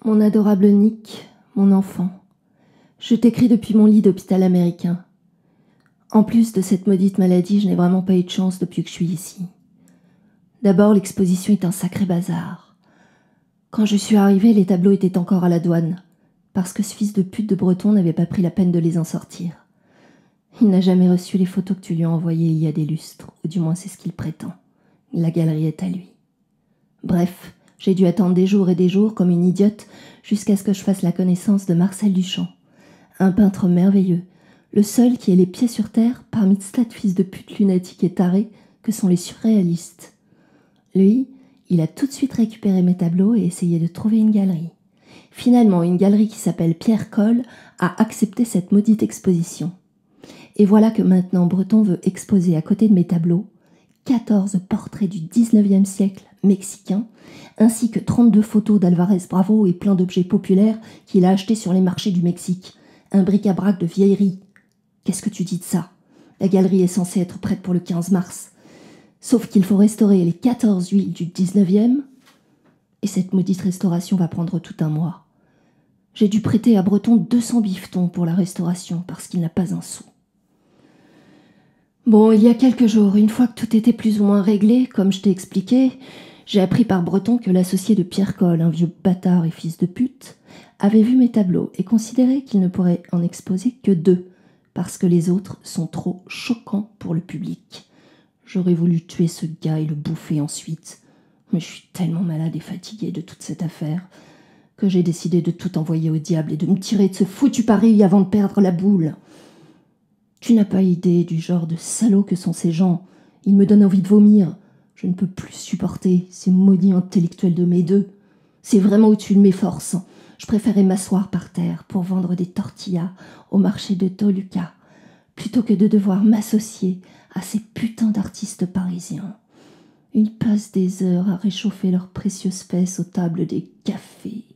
Mon adorable Nick, mon enfant, je t'écris depuis mon lit d'hôpital américain. En plus de cette maudite maladie, je n'ai vraiment pas eu de chance depuis que je suis ici. D'abord, l'exposition est un sacré bazar. Quand je suis arrivée, les tableaux étaient encore à la douane, parce que ce fils de pute de Breton n'avait pas pris la peine de les en sortir. Il n'a jamais reçu les photos que tu lui as envoyées il y a des lustres, ou du moins c'est ce qu'il prétend. La galerie est à lui. Bref, j'ai dû attendre des jours et des jours, comme une idiote, jusqu'à ce que je fasse la connaissance de Marcel Duchamp, un peintre merveilleux, le seul qui ait les pieds sur terre parmi de tas de fils de pute lunatiques et tarés que sont les surréalistes. Lui, il a tout de suite récupéré mes tableaux et essayé de trouver une galerie. Finalement, une galerie qui s'appelle Pierre Coll a accepté cette maudite exposition. Et voilà que maintenant Breton veut exposer à côté de mes tableaux 14 portraits du 19e siècle mexicain, ainsi que 32 photos d'Alvarez Bravo et plein d'objets populaires qu'il a achetés sur les marchés du Mexique. Un bric-à-brac de vieillerie. Qu'est-ce que tu dis de ça? La galerie est censée être prête pour le 15 mars. Sauf qu'il faut restaurer les 14 huiles du 19e, et cette maudite restauration va prendre tout un mois. J'ai dû prêter à Breton 200 bifetons pour la restauration, parce qu'il n'a pas un sou. Bon, il y a quelques jours, une fois que tout était plus ou moins réglé, comme je t'ai expliqué, j'ai appris par Breton que l'associé de Pierre Coll, un vieux bâtard et fils de pute, avait vu mes tableaux et considérait qu'il ne pourrait en exposer que 2, parce que les autres sont trop choquants pour le public. J'aurais voulu tuer ce gars et le bouffer ensuite, mais je suis tellement malade et fatiguée de toute cette affaire que j'ai décidé de tout envoyer au diable et de me tirer de ce foutu Paris avant de perdre la boule. Tu n'as pas idée du genre de salauds que sont ces gens. Ils me donnent envie de vomir. Je ne peux plus supporter ces maudits intellectuels de mes deux. C'est vraiment au-dessus de mes forces. Je préférais m'asseoir par terre pour vendre des tortillas au marché de Toluca, plutôt que de devoir m'associer à ces putains d'artistes parisiens. Ils passent des heures à réchauffer leurs précieuses fesses aux tables des cafés,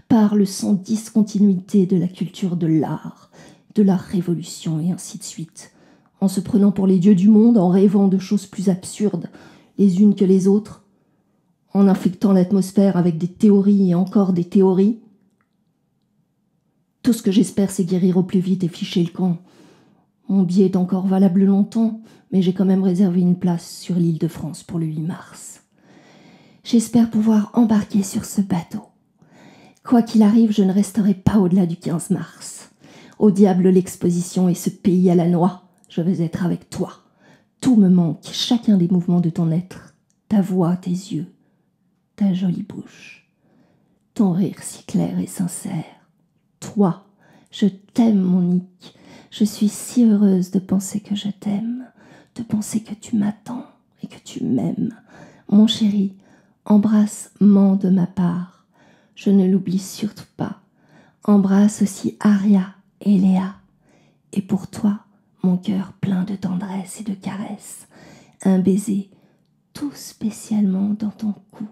parlent sans discontinuité de la culture de l'art, de la révolution et ainsi de suite, en se prenant pour les dieux du monde, en rêvant de choses plus absurdes les unes que les autres, en infectant l'atmosphère avec des théories et encore des théories. Tout ce que j'espère, c'est guérir au plus vite et ficher le camp. Mon billet est encore valable longtemps, mais j'ai quand même réservé une place sur l'île de France pour le 8 mars. J'espère pouvoir embarquer sur ce bateau. Quoi qu'il arrive, je ne resterai pas au-delà du 15 mars. Au diable l'exposition et ce pays à la noix. Je veux être avec toi. Tout me manque, chacun des mouvements de ton être. Ta voix, tes yeux, ta jolie bouche. Ton rire si clair et sincère. Toi, je t'aime, mon Nick. Je suis si heureuse de penser que je t'aime, de penser que tu m'attends et que tu m'aimes. Mon chéri, embrasse-moi de ma part. Je ne l'oublie surtout pas. Embrasse aussi Aria et Léa. Et pour toi, mon cœur plein de tendresse et de caresses, un baiser tout spécialement dans ton cou.